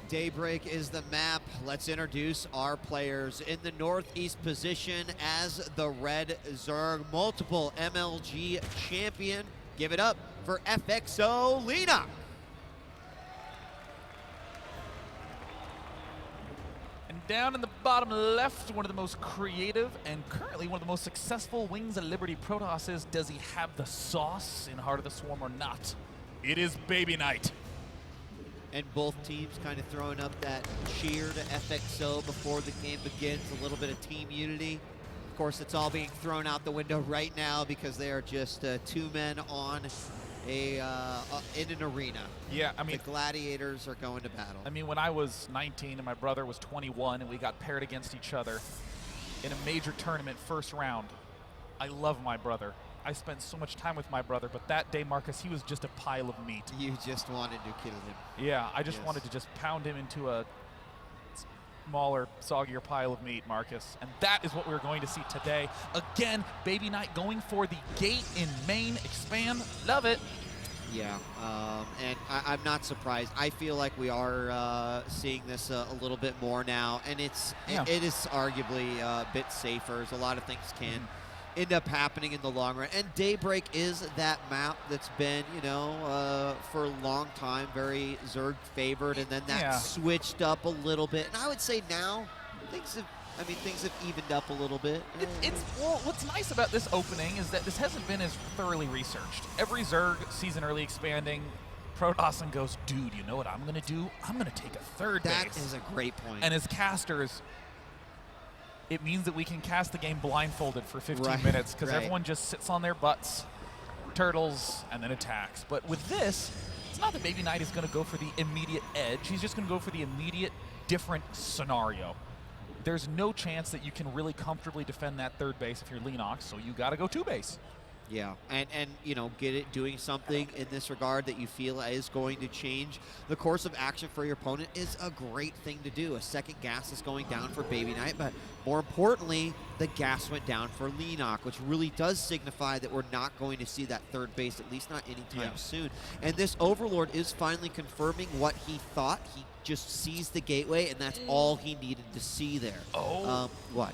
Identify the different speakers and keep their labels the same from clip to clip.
Speaker 1: Daybreak is the map. Let's introduce our players. In the northeast position as the Red Zerg, multiple MLG champion. Give it up for FXO Leenock.
Speaker 2: And down in the bottom left, one of the most creative and currently one of the most successful Wings of Liberty Protosses. Does he have the sauce in Heart of the Swarm or not? It is BabyKnight.
Speaker 1: And both teams kind of throwing up that cheer to FXO before the game begins, a little bit of team unity. Of course, it's all being thrown out the window right now because they are just two men on in an arena.
Speaker 2: Yeah, I mean,
Speaker 1: the gladiators are going to battle.
Speaker 2: I mean, when I was 19 and my brother was 21 and we got paired against each other in a major tournament first round, I love my brother. I spent so much time with my brother, but that day, Marcus, he was just a pile of meat.
Speaker 1: You just wanted to kill him.
Speaker 2: Yeah, I just wanted to just pound him into a smaller, soggier pile of meat, Marcus. And that is what we're going to see today. Again, BabyKnight going for the gate in main expand. Love it.
Speaker 1: Yeah, and I'm not surprised. I feel like we are seeing this a little bit more now, and it is arguably a bit safer, as a lot of things can end up happening in the long run. And Daybreak is that map that's been, you know, for a long time very Zerg favored, and then that switched up a little bit. And I would say now things have evened up a little bit.
Speaker 2: Well, what's nice about this opening is that this hasn't been as thoroughly researched. Every Zerg season early expanding, Protoss goes, dude, you know what I'm gonna do? I'm gonna take a third base.
Speaker 1: That is a great point.
Speaker 2: And as casters, it means that we can cast the game blindfolded for 15 minutes because everyone just sits on their butts, turtles, and then attacks. But with this, it's not that BabyKnight is going to go for the immediate edge. He's just going to go for the immediate different scenario. There's no chance that you can really comfortably defend that third base if you're Leenock, so you got to go two base.
Speaker 1: Yeah, and you know, doing something in this regard that you feel is going to change the course of action for your opponent is a great thing to do. A second gas is going down for BabyKnight, but more importantly, the gas went down for Leenock, which really does signify that we're not going to see that third base, at least not anytime soon. And this Overlord is finally confirming what he thought. He just sees the gateway, and that's all he needed to see there.
Speaker 2: Oh.
Speaker 1: What?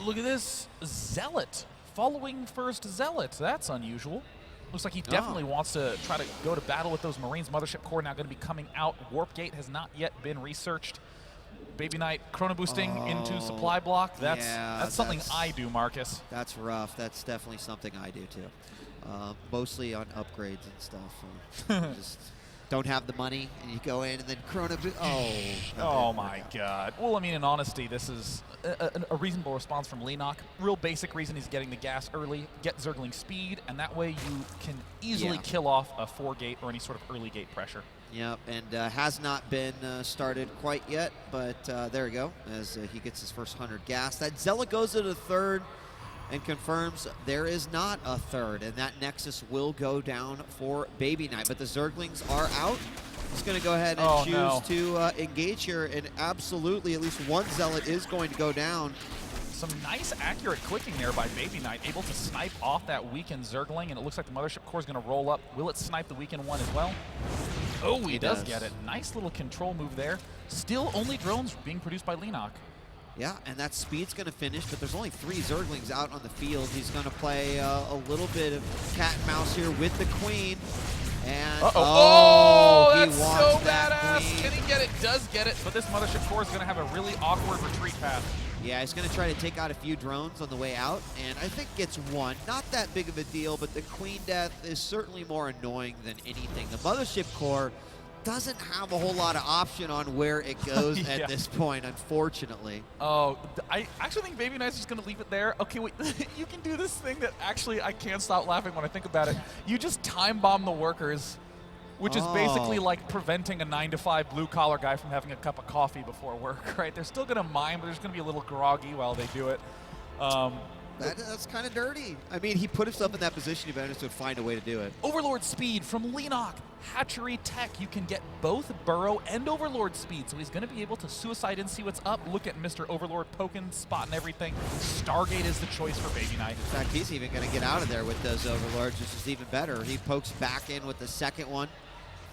Speaker 2: Look at this. Zealot. Following first Zealot. That's unusual. Looks like he definitely wants to try to go to battle with those Marines. Mothership Core now going to be coming out. Warp Gate has not yet been researched. BabyKnight chrono boosting into supply block. That's something I do, Marcus.
Speaker 1: That's rough. That's definitely something I do too. Mostly on upgrades and stuff. Just don't have the money, and you go in and then chrono boost. Oh
Speaker 2: my God. Well, I mean, in honesty, this is a reasonable response from Leenock. Real basic reason he's getting the gas early, get Zergling speed, and that way you can easily kill off a 4-gate or any sort of early gate pressure.
Speaker 1: Yep, and has not been started quite yet, but there we go, as he gets his first 100 gas. That Zealot goes to the third and confirms there is not a third, and that Nexus will go down for BabyKnight. But the Zerglings are out. He's going to go ahead and choose to engage here, and absolutely at least one Zealot is going to go down.
Speaker 2: Some nice accurate clicking there by BabyKnight, able to snipe off that weakened Zergling, and it looks like the Mothership Core is going to roll up. Will it snipe the weakened one as well? Oh, he does get it. Nice little control move there. Still only drones being produced by Leenock.
Speaker 1: Yeah, and that speed's going to finish, but there's only 3 Zerglings out on the field. He's going to play a little bit of cat and mouse here with the Queen. And
Speaker 2: that's so
Speaker 1: that
Speaker 2: badass. Can he get it? Does get it, but this Mothership Core is going to have a really awkward retreat path.
Speaker 1: Yeah, he's going to try to take out a few drones on the way out, and I think gets one. Not that big of a deal, but the Queen death is certainly more annoying than anything. The Mothership Core doesn't have a whole lot of option on where it goes at this point, unfortunately.
Speaker 2: Oh, I actually think BabyKnight's just going to leave it there. Okay, wait, you can do this thing that actually I can't stop laughing when I think about it. You just time bomb the workers, which is basically like preventing a 9-to-5 blue-collar guy from having a cup of coffee before work, right? They're still going to mine, but they're just going to be a little groggy while they do it.
Speaker 1: That's kind of dirty. I mean, he put himself in that position. He better would find a way to do it.
Speaker 2: Overlord speed from Leenock. Hatchery tech. You can get both Burrow and Overlord speed. So he's going to be able to suicide and see what's up. Look at Mr. Overlord poking, spotting everything. Stargate is the choice for BabyKnight.
Speaker 1: In fact, he's even going to get out of there with those Overlords, which is even better. He pokes back in with the second one.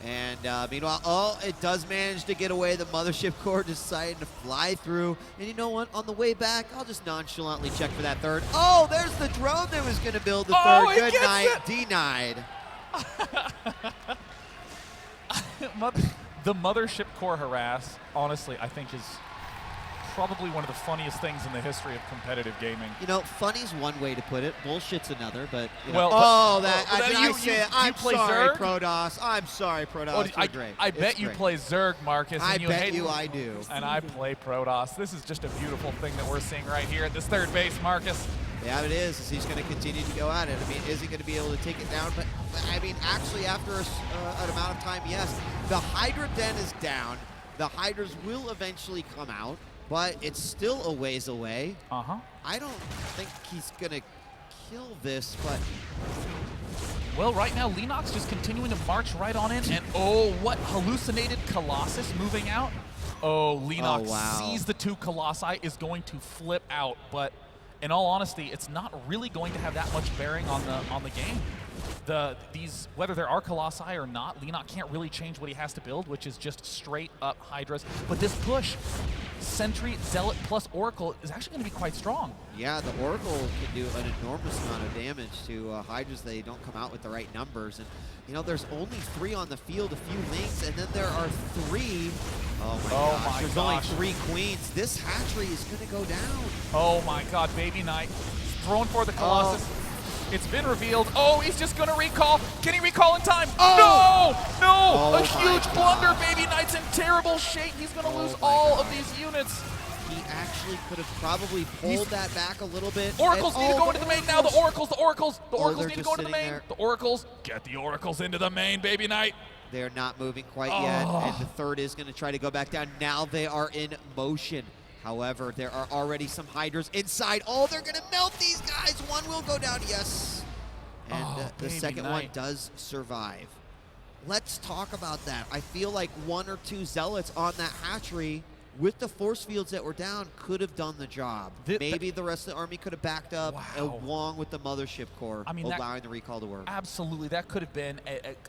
Speaker 1: And meanwhile, it does manage to get away. The Mothership Core decided to fly through. And you know what? On the way back, I'll just nonchalantly check for that third. Oh, there's the drone that was going to build the third. Good night, denied.
Speaker 2: The Mothership Core harass, honestly, I think is probably one of the funniest things in the history of competitive gaming.
Speaker 1: You know, funny's one way to put it. Bullshit's another, but you
Speaker 2: well,
Speaker 1: know. I'm
Speaker 2: play
Speaker 1: sorry,
Speaker 2: Zerg?
Speaker 1: Protoss. I'm sorry, Protoss.
Speaker 2: Oh,
Speaker 1: great.
Speaker 2: I bet you play Zerg, Marcus.
Speaker 1: I
Speaker 2: and
Speaker 1: bet you I do.
Speaker 2: And I play Protoss. This is just a beautiful thing that we're seeing right here at this third base, Marcus.
Speaker 1: Yeah, it is. He's going to continue to go at it. I mean, is he going to be able to take it down? But I mean, actually, after an amount of time, yes. The Hydra Den is down. The Hydras will eventually come out, but it's still a ways away. I don't think he's going to kill this, but...
Speaker 2: Well, right now, Leenock's just continuing to march right on in, and oh, what hallucinated Colossus moving out? Oh, Leenock sees the two Colossi, is going to flip out, but in all honesty, it's not really going to have that much bearing on the game. Whether there are Colossi or not, Leenock can't really change what he has to build, which is just straight up Hydras. But this push, Sentry, Zealot plus Oracle, is actually going to be quite strong.
Speaker 1: Yeah, the Oracle can do an enormous amount of damage to Hydras. They don't come out with the right numbers. And, you know, there's only 3 on the field, a few links, and then there are 3. Oh my gosh, there's only 3 queens. This hatchery is going to go down.
Speaker 2: Oh my god, BabyKnight throwing for the Colossus. It's been revealed. Oh, he's just going to recall. Can he recall in time? No! No! A huge blunder. BabyKnight's in terrible shape. He's going to lose all of these units.
Speaker 1: He actually could have probably pulled that back a little bit.
Speaker 2: Oracles need to go into the main now. The Oracles need to go into the main. The Oracles, get the Oracles into the main, BabyKnight.
Speaker 1: They're not moving quite yet, and the third is going to try to go back down. Now they are in motion. However, there are already some Hydras inside. Oh, they're going to melt these guys. One will go down, yes. And the second one does survive. Let's talk about that. I feel like 1 or 2 Zealots on that hatchery with the force fields that were down could have done the job. Maybe the rest of the army could have backed up along with the Mothership Core, allowing the recall to work.
Speaker 2: Absolutely. That could have been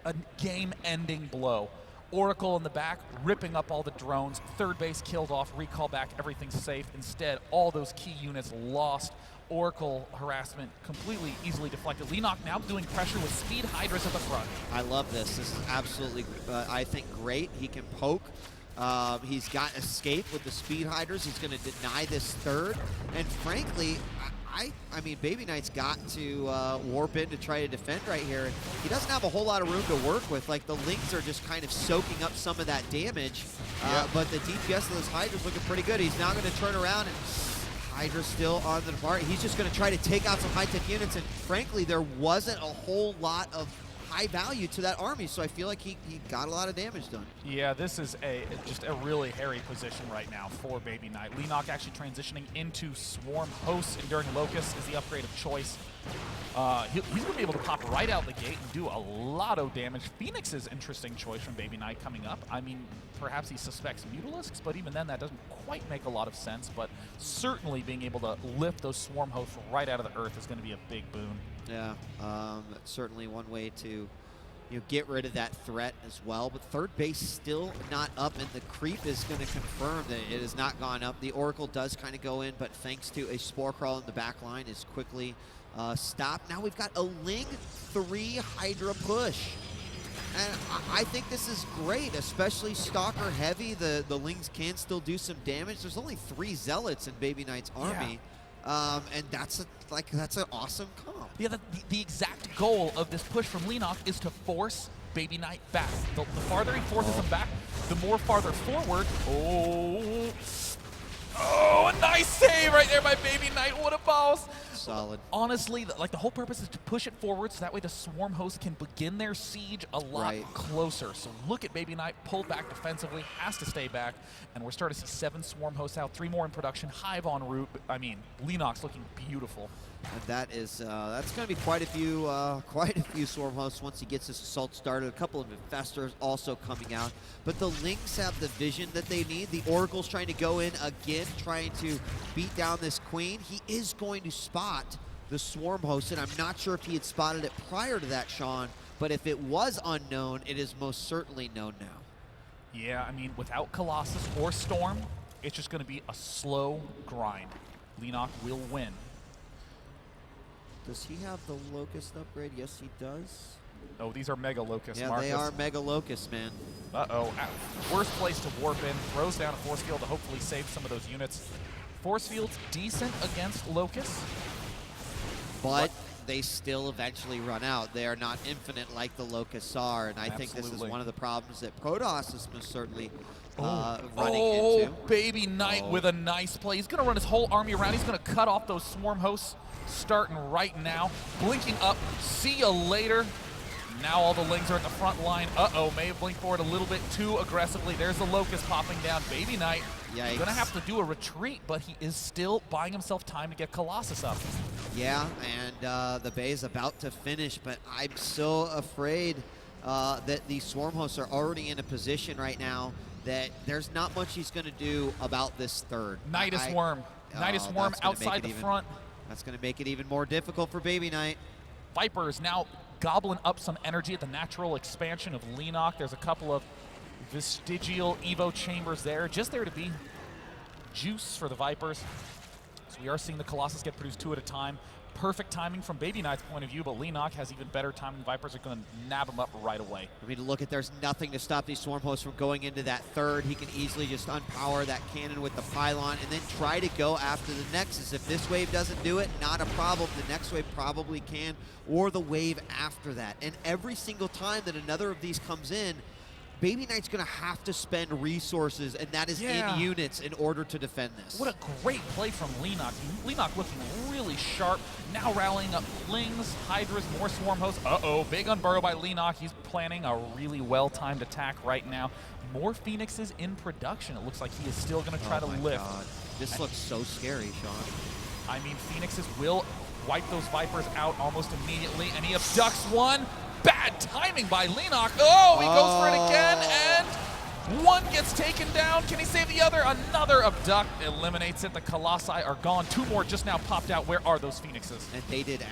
Speaker 2: a game-ending blow. Oracle in the back, ripping up all the drones. Third base killed off, recall back, everything's safe. Instead, all those key units lost. Oracle harassment completely easily deflected. Leenock now doing pressure with speed Hydras at the front.
Speaker 1: I love this. This is absolutely, I think, great. He can poke. He's got escape with the speed Hydras. He's going to deny this third. And frankly, I mean, BabyKnight's got to warp in to try to defend right here. He doesn't have a whole lot of room to work with. Like, the links are just kind of soaking up some of that damage. But the DPS of those Hydras looking pretty good. He's now going to turn around, and Hydra's still on the depart. He's just going to try to take out some high-tech units. And frankly, there wasn't a whole lot of high value to that army, so I feel like he got a lot of damage done. Yeah,
Speaker 2: this is just a really hairy position right now for BabyKnight. Leenock actually transitioning into Swarm Hosts, Enduring Locust is the upgrade of choice. He's going to be able to pop right out the gate and do a lot of damage. Phoenix is interesting choice from BabyKnight coming up. I mean, perhaps he suspects Mutalisks, but even then that doesn't quite make a lot of sense, but certainly being able to lift those Swarm Hosts right out of the earth is going to be a big boon.
Speaker 1: Yeah, certainly one way to get rid of that threat as well. But third base still not up, and the creep is going to confirm that it has not gone up. The Oracle does kind of go in, but thanks to a Spore Crawl in the back line is quickly stopped. Now we've got a Ling 3 Hydra push. And I think this is great, especially Stalker heavy. The Lings can still do some damage. There's only 3 Zealots in BabyKnight's army. And that's an awesome comp.
Speaker 2: Yeah, the exact goal of this push from Leenock is to force BabyKnight back. The farther he forces him back, the more farther forward. Oh, a nice save right there by BabyKnight. What a boss.
Speaker 1: Solid.
Speaker 2: Honestly, the whole purpose is to push it forward so that way the Swarm Host can begin their siege a lot closer. So look at BabyKnight, pulled back defensively, has to stay back, and we're starting to see 7 Swarm Hosts out, 3 more in production, Hive en route. I mean, Leenock's looking beautiful.
Speaker 1: And that is that's going to be quite a few Swarm Hosts once he gets this assault started. A couple of Infestors also coming out, but the Lynx have the vision that they need. The Oracle's trying to go in again, trying to beat down this Queen. He is going to spot the Swarm Host, and I'm not sure if he had spotted it prior to that, Sean. but if it was unknown, it is most certainly known now.
Speaker 2: Yeah, I mean, without Colossus or Storm, it's just going to be a slow grind. Leenock will win.
Speaker 1: Does he have the Locust upgrade? Yes, he does.
Speaker 2: Oh, these are Mega Locusts,
Speaker 1: yeah,
Speaker 2: Marcus.
Speaker 1: They are Mega Locusts, man.
Speaker 2: Uh-oh. Worst place to warp in. Throws down a force field to hopefully save some of those units. Force field's decent against Locusts.
Speaker 1: But they still eventually run out. They are not infinite like the Locusts are, and I think this is one of the problems that Protoss is most certainly running into.
Speaker 2: BabyKnight with a nice play. He's going to run his whole army around. He's going to cut off those swarm hosts starting right now. Blinking up. See you later. Now all the Lings are at the front line. Uh-oh, may have blinked forward a little bit too aggressively. There's the Locust popping down. BabyKnight going to have to do a retreat, but he is still buying himself time to get Colossus up.
Speaker 1: Yeah, and the Bay is about to finish, but I'm so afraid that these Swarm hosts are already in a position right now that there's not much he's going to do about this third.
Speaker 2: Nidus Worm. Nidus Worm outside the front.
Speaker 1: That's going to make it even more difficult for BabyKnight.
Speaker 2: Vipers now gobbling up some energy at the natural expansion of Leenock. There's a couple of vestigial Evo chambers there, just there to be juice for the Vipers. So we are seeing the Colossus get produced 2 at a time. Perfect timing from BabyKnight's point of view, but Leenock has even better timing. Vipers are going to nab him up right away.
Speaker 1: I mean, look at, there's nothing to stop these Swarm hosts from going into that third. He can easily just unpower that cannon with the pylon and then try to go after the Nexus. If this wave doesn't do it, not a problem. The next wave probably can, or the wave after that. And every single time that another of these comes in, BabyKnight's going to have to spend resources, and that is in units, in order to defend this.
Speaker 2: What a great play from Leenock. Leenock looking really sharp. Now rallying up Lings, Hydras, more Swarm hosts. Uh-oh, big unburrow by Leenock. He's planning a really well-timed attack right now. More Phoenixes in production. It looks like he is still going to try to lift.
Speaker 1: God. This looks so scary, Sean.
Speaker 2: I mean, Phoenixes will wipe those Vipers out almost immediately, and he abducts one. Bad timing by Leenock. Oh, he goes for it again, and one gets taken down. Can he save the other? Another abduct eliminates it. The Colossi are gone. 2 more just now popped out. Where are those Phoenixes?
Speaker 1: And they did,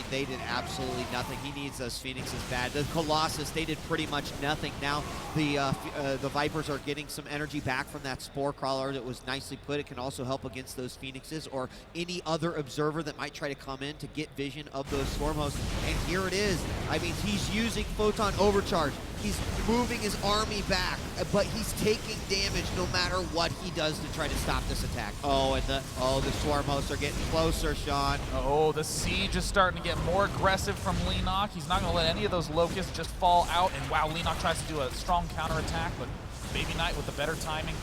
Speaker 1: they did absolutely nothing. He needs those Phoenixes bad. The Colossus, they did pretty much nothing. Now the Vipers are getting some energy back from that Spore Crawler that was nicely put. It can also help against those Phoenixes or any other observer that might try to come in to get vision of those Swarm hosts. And here it is. I mean, he's using Photon Overcharge. He's moving his army back, but he's taking damage no matter what he does to try to stop this attack. Oh, and the Swarm hosts are getting closer, Sean.
Speaker 2: Oh, the siege is starting to get more aggressive from Leenock. He's not going to let any of those Locusts just fall out. And wow, Leenock tries to do a strong counterattack, but BabyKnight with the better timing.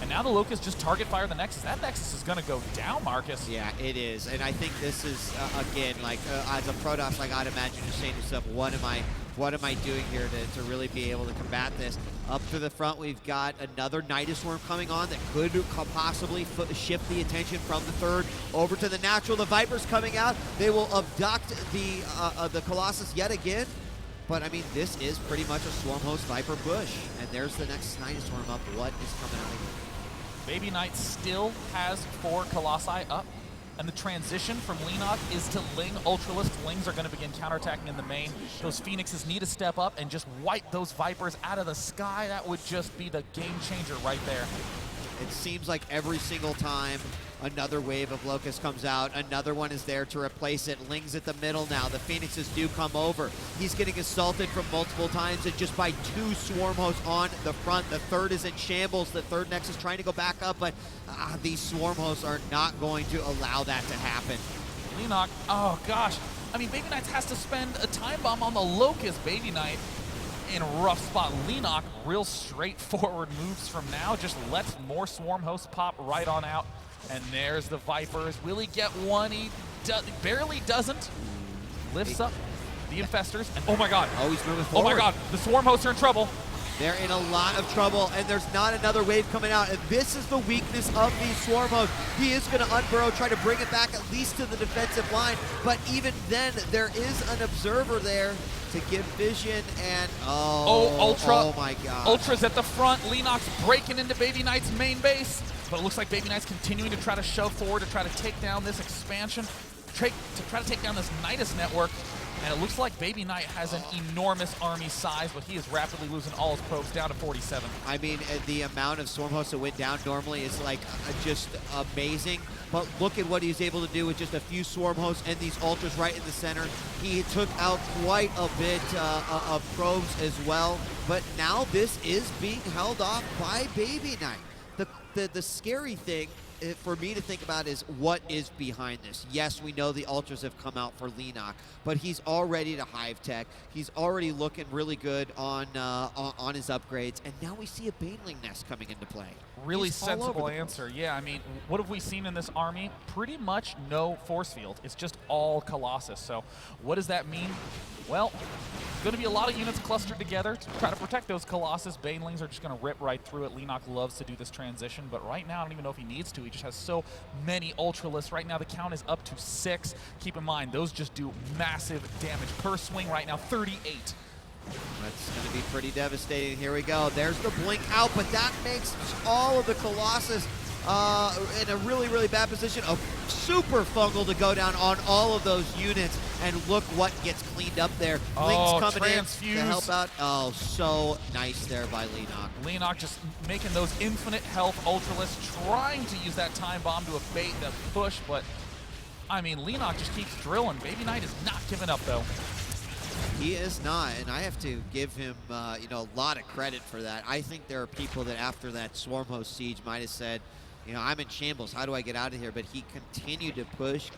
Speaker 2: And now the Locusts just target fire the Nexus. That Nexus is going to go down, Marcus.
Speaker 1: Yeah, it is. And I think this is, again, like, as a Protoss, like, I'd imagine you're saying to yourself, what am I doing here to really be able to combat this? Up to the front, we've got another Nidus Worm coming on that could possibly shift the attention from the third over to the natural. The Vipers coming out. They will abduct the Colossus yet again. But, I mean, this is pretty much a Swarm host Viper push. And there's the next Nidus Worm up. What is coming out of here?
Speaker 2: BabyKnight still has 4 Colossi up, and the transition from Leenock is to Ling. Ultralisk Lings are going to begin counterattacking in the main. Those Phoenixes need to step up and just wipe those Vipers out of the sky. That would just be the game changer right there.
Speaker 1: It seems like every single time another wave of Locust comes out, another one is there to replace it. Ling's at the middle now. The Phoenixes do come over. He's getting assaulted from multiple times, and just by 2 Swarm hosts on the front. The third is in shambles. The third Nexus trying to go back up, but these Swarm hosts are not going to allow that to happen.
Speaker 2: Leenock, oh gosh. I mean, BabyKnight has to spend a time bomb on the Locust. BabyKnight in a rough spot. Leenock, real straightforward moves from now. Just lets more Swarm hosts pop right on out. And there's the Vipers. Will he get one? He barely doesn't. Lifts up the Infestors. And oh my god.
Speaker 1: Oh, he's moving forward.
Speaker 2: Oh my god. The Swarm hosts are in trouble.
Speaker 1: They're in a lot of trouble, and there's not another wave coming out. And this is the weakness of these Swarm hosts. He is going to unburrow, try to bring it back at least to the defensive line. But even then, there is an observer there to give vision. And
Speaker 2: Ultra.
Speaker 1: Oh my god.
Speaker 2: Ultra's at the front. Leenock's breaking into BabyKnight's main base. But it looks like BabyKnight's continuing to try to shove forward to try to take down this expansion, to try to take down this Nidus network. And it looks like BabyKnight has an enormous army size, but he is rapidly losing all his probes down to 47.
Speaker 1: I mean, the amount of Swarm Hosts that went down normally is like just amazing. But look at what he's able to do with just a few Swarm Hosts and these Ultras right in the center. He took out quite a bit of probes as well. But now this is being held off by BabyKnight. The scary thing for me to think about is what is behind this. Yes, we know the Ultras have come out for Leenock, but he's already to Hive Tech. He's already looking really good on his upgrades, and now we see a Baneling Nest coming into play.
Speaker 2: Really sensible answer. Yeah, I mean, what have we seen in this army? Pretty much no force field. It's just all Colossus. So what does that mean? Well, going to be a lot of units clustered together to try to protect those Colossus. Banelings are just going to rip right through it. Leenock loves to do this transition, but right now I don't even know if he needs to. He just has so many Ultralisks. Right now the count is up to 6. Keep in mind, those just do massive damage per swing right now, 38.
Speaker 1: That's going to be pretty devastating. Here we go. There's the blink out, but that makes all of the Colossus in a really, really bad position. A super fungal to go down on all of those units, and look what gets cleaned up there. Blink's coming in to help out. Oh, so nice there by Leenock.
Speaker 2: Leenock just making those infinite health Ultralisks, trying to use that time bomb to evade the push, but I mean, Leenock just keeps drilling. BabyKnight is not giving up, though.
Speaker 1: He is not, and I have to give him you know, a lot of credit for that. I think there are people that after that Swarm Host siege might have said, you know, I'm in shambles, how do I get out of here? But he continued to push,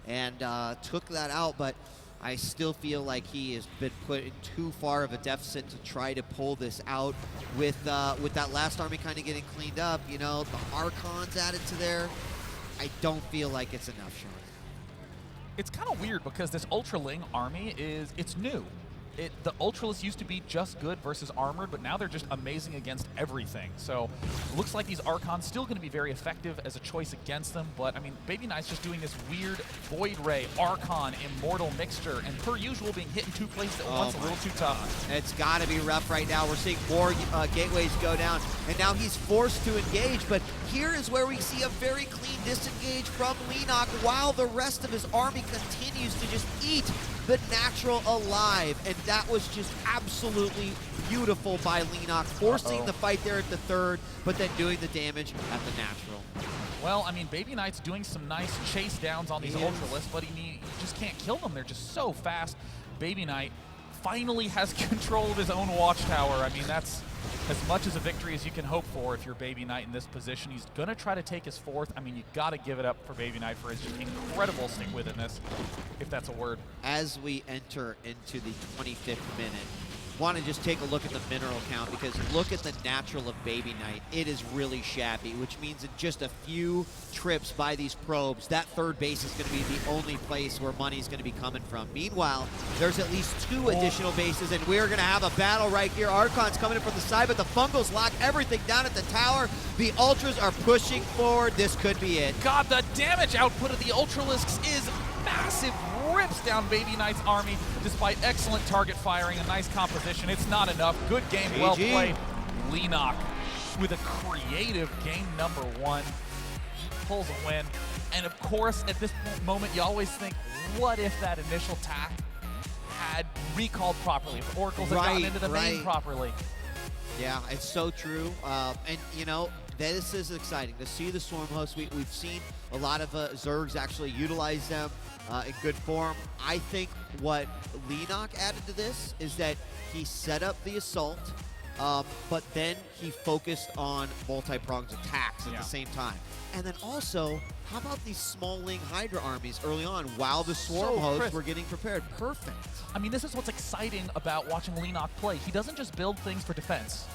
Speaker 1: and took that out, but I still feel like he has been put in too far of a deficit to try to pull this out with that last army kind of getting cleaned up. You know, the Archons added to there. I don't feel like it's enough, Sean.
Speaker 2: It's kind of weird because this Ultraling army it's new. The Ultralisk used to be just good versus armored, but now they're just amazing against everything. So it looks like these Archons still going to be very effective as a choice against them, but I mean, BabyKnight's just doing this weird Void Ray, Archon, Immortal mixture, and per usual being hit in 2 places at once, a little too tough.
Speaker 1: It's got to be rough right now. We're seeing more gateways go down, and now he's forced to engage, but here is where we see a very clean disengage from Leenock while the rest of his army continues to just eat the natural alive, and that was just absolutely beautiful by Leenock, forcing the fight there at the 3rd, but then doing the damage at the natural.
Speaker 2: Well, I mean, BabyKnight's doing some nice chase downs on these Ultralisks, but he just can't kill them. They're just so fast. BabyKnight finally has control of his own watchtower. I mean, that's as much as a victory as you can hope for if you're BabyKnight in this position. He's going to try to take his 4th. I mean, you got to give it up for BabyKnight for his just incredible stick-with-itness, if that's a word.
Speaker 1: As we enter into the 25th minute, want to just take a look at the mineral count, because look at the natural of BabyKnight. It is really shabby, which means in just a few trips by these probes, that 3rd base is going to be the only place where money is going to be coming from. Meanwhile, there's at least 2 additional bases, and we're going to have a battle right here. Archon's coming in from the side, but the Fungals lock everything down at the tower. The Ultras are pushing forward. This could be it.
Speaker 2: God, the damage output of the Ultralisks is massive. Rips down BabyKnight's army despite excellent target firing, a nice composition. It's not enough. Good game, well played. Leenock with a creative game number 1. He pulls a win. And of course, at this moment, you always think, what if that initial attack had recalled properly? If Oracles had gotten into the main properly.
Speaker 1: Yeah, it's so true. And, you know, this is exciting to see the Swarm Hosts. We've seen a lot of Zergs actually utilize them in good form. I think what Leenock added to this is that he set up the assault, but then he focused on multi-pronged attacks at the same time. And then also, how about these small-ling Hydra armies early on while the Swarm Hosts were getting prepared? Perfect.
Speaker 2: I mean, this is what's exciting about watching Leenock play. He doesn't just build things for defense.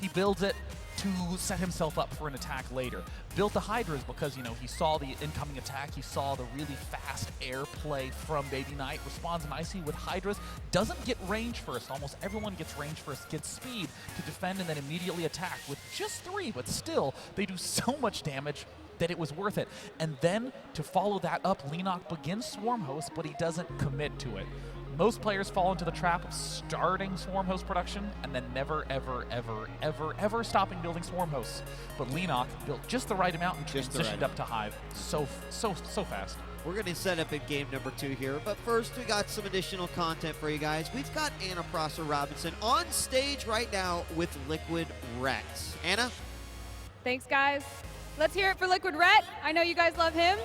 Speaker 2: He builds it to set himself up for an attack later. Built the Hydras because, you know, he saw the incoming attack, he saw the really fast air play from BabyKnight, responds nicely with Hydras, doesn't get range first. Almost everyone gets range first, gets speed to defend and then immediately attack with just 3, but still, they do so much damage that it was worth it. And then to follow that up, Leenock begins Swarm Host, but he doesn't commit to it. Most players fall into the trap of starting Swarm Host production and then never, ever, ever, ever, ever stopping building Swarm Hosts. But Leenock built just the right amount and transitioned up to Hive so fast.
Speaker 1: We're going to set up in game number 2 here, but first we got some additional content for you guys. We've got Anna Prosser-Robinson on stage right now with Liquid Rex. Anna?
Speaker 3: Thanks, guys. Let's hear it for Liquid Ret. I know you guys love him.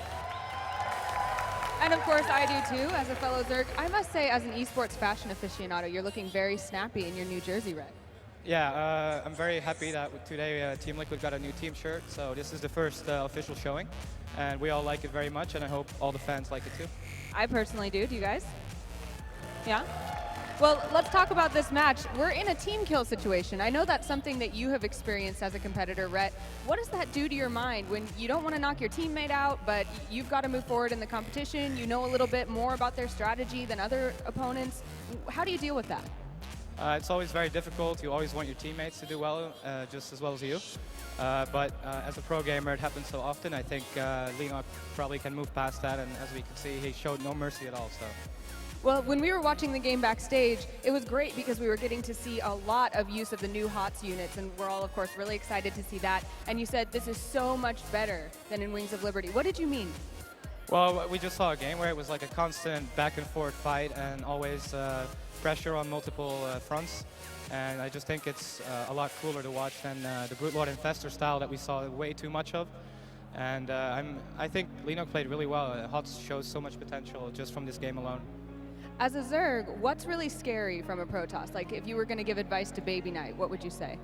Speaker 3: And of course, I do too, as a fellow Zerg. I must say, as an esports fashion aficionado, you're looking very snappy in your New Jersey red.
Speaker 4: Yeah, I'm very happy that today Team Liquid got a new team shirt. So this is the first official showing, and we all like it very much, and I hope all the fans like it too.
Speaker 3: I personally do. Do you guys? Yeah? Well, let's talk about this match. We're in a team kill situation. I know that's something that you have experienced as a competitor, Rhett. What does that do to your mind when you don't want to knock your teammate out, but you've got to move forward in the competition? You know a little bit more about their strategy than other opponents. How do you deal with that?
Speaker 4: It's always very difficult. You always want your teammates to do well, just as well as you. But as a pro gamer, it happens so often. I think Leenock probably can move past that, and as we can see, he showed no mercy at all. So.
Speaker 3: Well, when we were watching the game backstage, it was great because we were getting to see a lot of use of the new HOTS units, and we're all, of course, really excited to see that. And you said this is so much better than in Wings of Liberty. What did you mean?
Speaker 4: Well, we just saw a game where it was like a constant back and forth fight and always pressure on multiple fronts. And I just think it's a lot cooler to watch than the Brute Lord Infestor style that we saw way too much of. And I think Leenock played really well. HOTS shows so much potential just from this game alone.
Speaker 3: As a Zerg, what's really scary from a Protoss? Like, if you were going to give advice to BabyKnight, what would you say?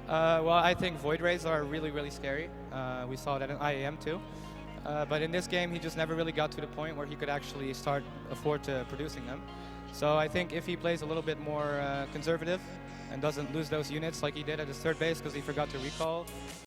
Speaker 4: Well, I think Void Rays are really, really scary. We saw that in IAM too. But in this game, he just never really got to the point where he could actually afford to producing them. So I think if he plays a little bit more conservative and doesn't lose those units like he did at his third base because he forgot to recall,